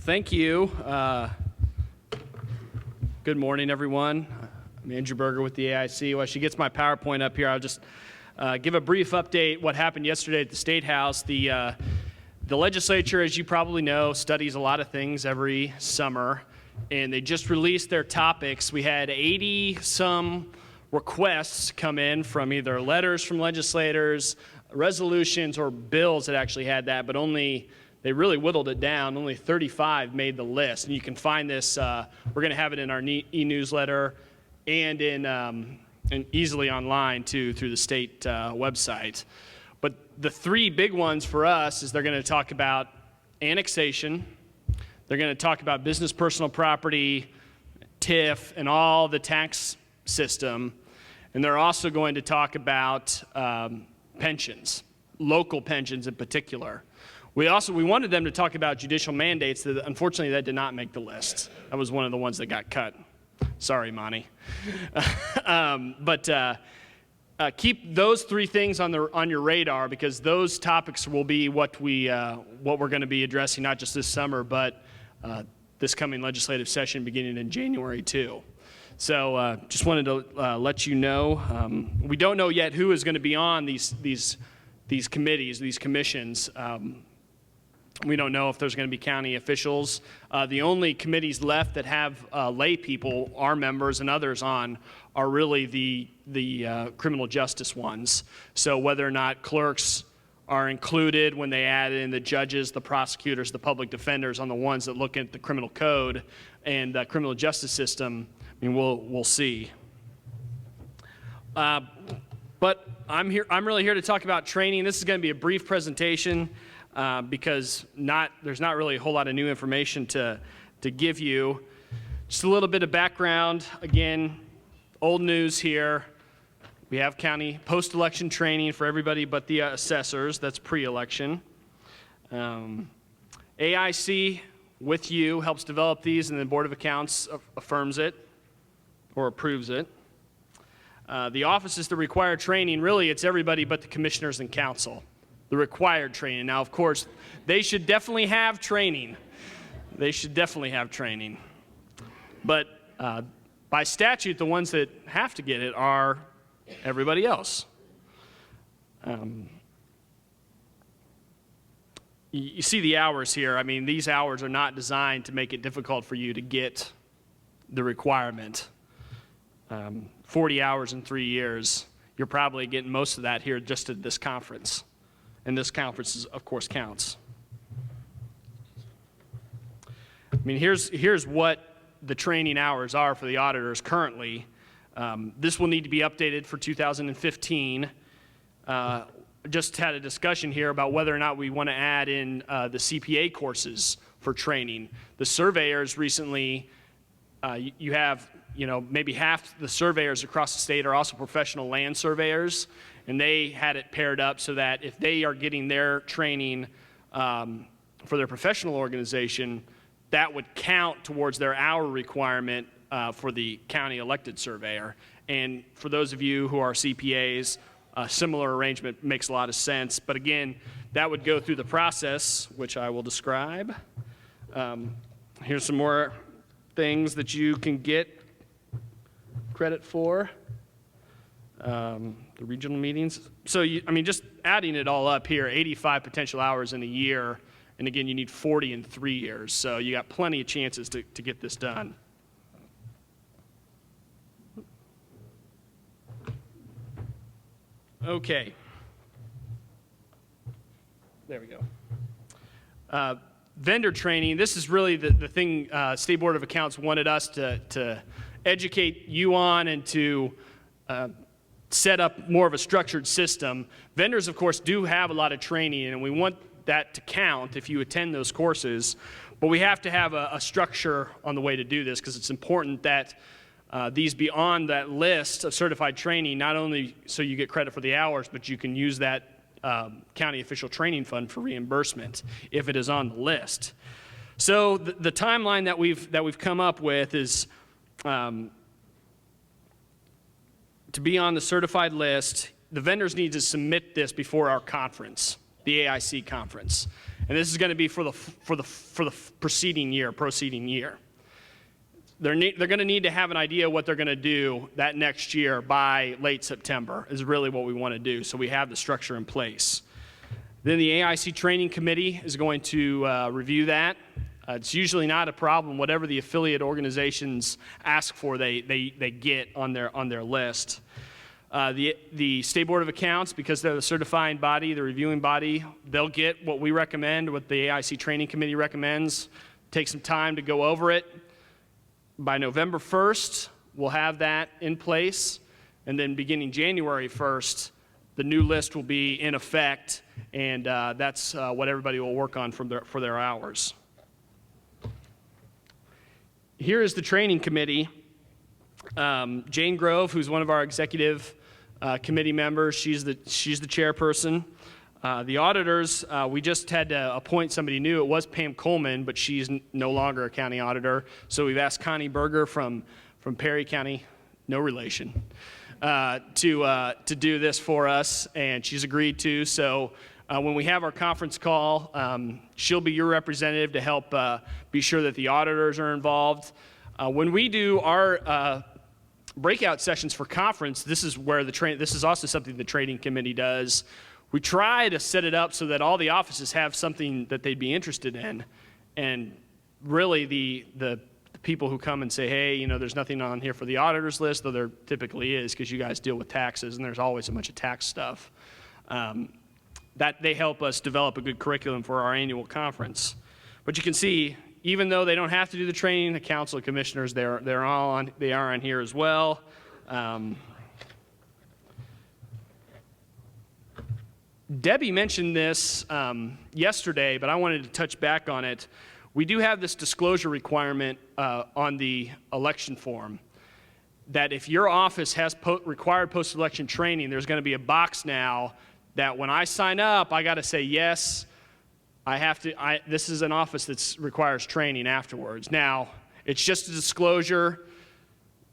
Thank you. Good morning, everyone. I'm Andrew Berger with the AIC. While she gets my PowerPoint up here, I'll just give a brief update what happened yesterday at the State House. The legislature, as you probably know, studies a lot of things every summer, and they just released their topics. We had 80-some requests come in from either letters from legislators, resolutions, or bills that actually had that, but they really whittled it down. Only 35 made the list. And you can find this, we're going to have it in our e-newsletter and in easily online too through the state website. But the three big ones for us is they're going to talk about annexation, they're going to talk about business personal property, TIF, and all the tax system, and they're also going to talk about pensions, local pensions in particular. We wanted them to talk about judicial mandates. Unfortunately, that did not make the list. That was one of the ones that got cut. Sorry, Monty. Keep those three things on your radar, because those topics will be what we're going to be addressing, not just this summer, but this coming legislative session beginning in January too. So just wanted to let you know. We don't know yet who is going to be on these committees, these commissions. We don't know if there's going to be county officials. The only committees left that have lay people, our members and others on, are really the criminal justice ones. So whether or not clerks are included when they add in the judges, the prosecutors, the public defenders on the ones that look at the criminal code and the criminal justice system, I mean, we'll see. But I'm really here to talk about training. This is going to be a brief presentation. Because there's not really a whole lot of new information to give you. Just a little bit of background. Again, old news here. We have county post-election training for everybody but the assessors. That's pre-election. AIC, with you, helps develop these, and the Board of Accounts affirms it or approves it. The office is the required training. Really, it's everybody but the commissioners and council. The required training. Now, of course, they should definitely have training. But by statute, the ones that have to get it are everybody else. You see the hours here. I mean, these hours are not designed to make it difficult for you to get the requirement. 40 hours in 3 years. You're probably getting most of that here just at this conference. And this conference, of course, counts. I mean, here's what the training hours are for the auditors currently. This will need to be updated for 2015. Just had a discussion here about whether or not we want to add in the CPA courses for training. The surveyors recently, you have, maybe half the surveyors across the state are also professional land surveyors. And they had it paired up so that if they are getting their training for their professional organization, that would count towards their hour requirement for the county elected surveyor. And for those of you who are CPAs, a similar arrangement makes a lot of sense. But again, that would go through the process, which I will describe. Here's some more things that you can get credit for. The regional meetings. So, just adding it all up here, 85 potential hours in a year, and again, you need 40 in 3 years. So you got plenty of chances to get this done. Okay. There we go. Vendor training. This is really the thing State Board of Accounts wanted us to educate you on and to set up more of a structured system. Vendors, of course, do have a lot of training, and we want that to count if you attend those courses, but we have to have a structure on the way to do this, because it's important that these be on that list of certified training, not only so you get credit for the hours, but you can use that county official training fund for reimbursement if it is on the list. So the timeline that we've come up with is to be on the certified list, the vendors need to submit this before our conference, the AIC conference. And this is going to be for the proceeding year. They're going to need to have an idea what they're going to do that next year by late September is really what we want to do. So we have the structure in place. Then the AIC Training Committee is going to review that. It's usually not a problem. Whatever the affiliate organizations ask for, they get on their list. The State Board of Accounts, because they're the certifying body, the reviewing body, they'll get what we recommend, what the AIC Training Committee recommends. Take some time to go over it. By November 1st, we'll have that in place, and then beginning January 1st, the new list will be in effect, and that's what everybody will work on for their hours. Here is the training committee. Jane Grove, who's one of our executive committee members, she's the chairperson. The auditors, we just had to appoint somebody new. It was Pam Coleman, but she's no longer a county auditor. So we've asked Connie Berger from Perry County, no relation, to do this for us, and she's agreed to. So when we have our conference call, she'll be your representative to help be sure that the auditors are involved. When we do our breakout sessions for conference, this is where this is also something the training committee does. We try to set it up so that all the offices have something that they'd be interested in. And really the people who come and say, hey, there's nothing on here for the auditor's list, though there typically is because you guys deal with taxes and there's always a bunch of tax stuff, that they help us develop a good curriculum for our annual conference. But you can see, even though they don't have to do the training, the Council of Commissioners, they are on here as well. Debbie mentioned this yesterday, but I wanted to touch back on it. We do have this disclosure requirement on the election form that if your office has required post-election training, there's going to be a box now that when I sign up, I got to say, yes, this is an office that requires training afterwards. Now, it's just a disclosure.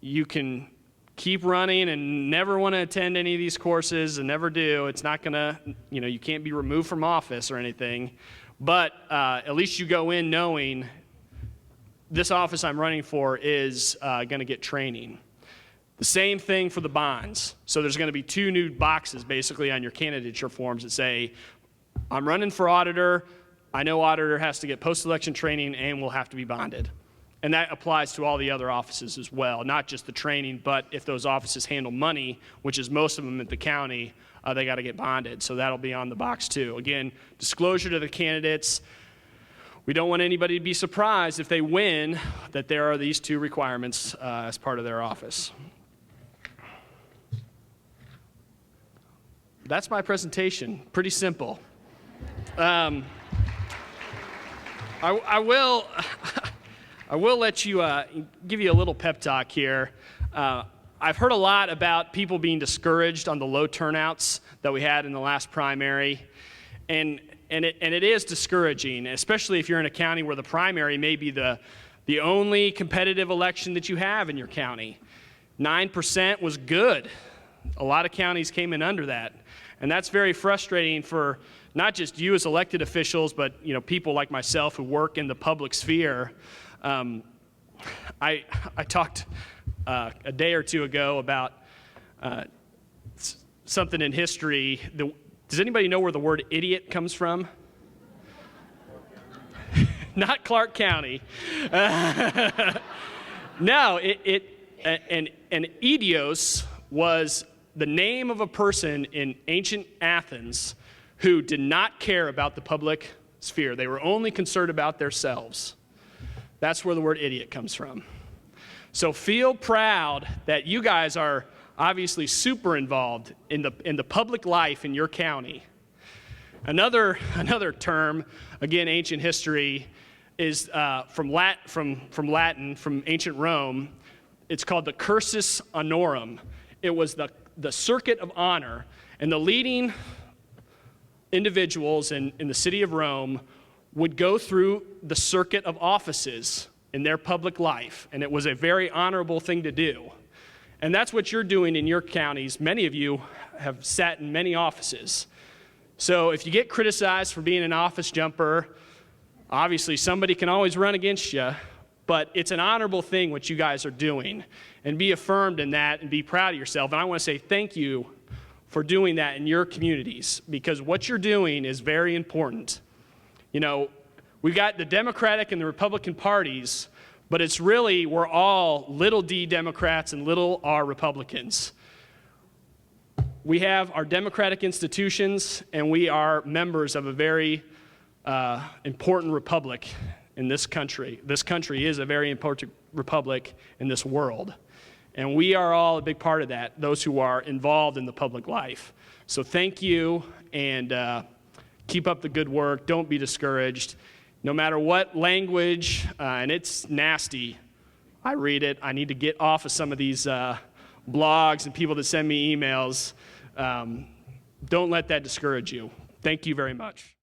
You can keep running and never want to attend any of these courses and never do. It's not going to, you can't be removed from office or anything. But at least you go in knowing this office I'm running for is going to get training. The same thing for the bonds. So there's going to be 2 new boxes basically on your candidature forms that say, I'm running for auditor. I know auditor has to get post-election training and will have to be bonded. And that applies to all the other offices as well, not just the training, but if those offices handle money, which is most of them at the county, they got to get bonded. So that'll be on the box too. Again, disclosure to the candidates. We don't want anybody to be surprised if they win that there are these 2 requirements as part of their office. That's my presentation. Pretty simple. I will let you give you a little pep talk here. I've heard a lot about people being discouraged on the low turnouts that we had in the last primary, and it is discouraging, especially if you're in a county where the primary may be the only competitive election that you have in your county. 9% was good. A lot of counties came in under that, and that's very frustrating for not just you as elected officials, but people like myself who work in the public sphere. I talked a day or 2 ago about something in history. Does anybody know where the word idiot comes from? Not Clark County. No, an idios was the name of a person in ancient Athens who did not care about the public sphere. They were only concerned about themselves. That's where the word idiot comes from. So feel proud that you guys are obviously super involved in the public life in your county. Another term, again, ancient history, is from Latin, from ancient Rome. It's called the cursus honorum. It was the circuit of honor, and the leading individuals in the city of Rome would go through the circuit of offices in their public life, and it was a very honorable thing to do. And that's what you're doing in your counties. Many of you have sat in many offices. So if you get criticized for being an office jumper, obviously somebody can always run against you, but it's an honorable thing what you guys are doing. And be affirmed in that and be proud of yourself. And I want to say thank you for doing that in your communities, because what you're doing is very important. You know, we've got the Democratic and the Republican parties, but it's really we're all little d Democrats and little r Republicans. We have our democratic institutions, and we are members of a very important republic in this country. This country is a very important republic in this world. And we are all a big part of that, those who are involved in the public life. So thank you, and keep up the good work. Don't be discouraged. No matter what language, and it's nasty, I read it. I need to get off of some of these blogs and people that send me emails. Don't let that discourage you. Thank you very much.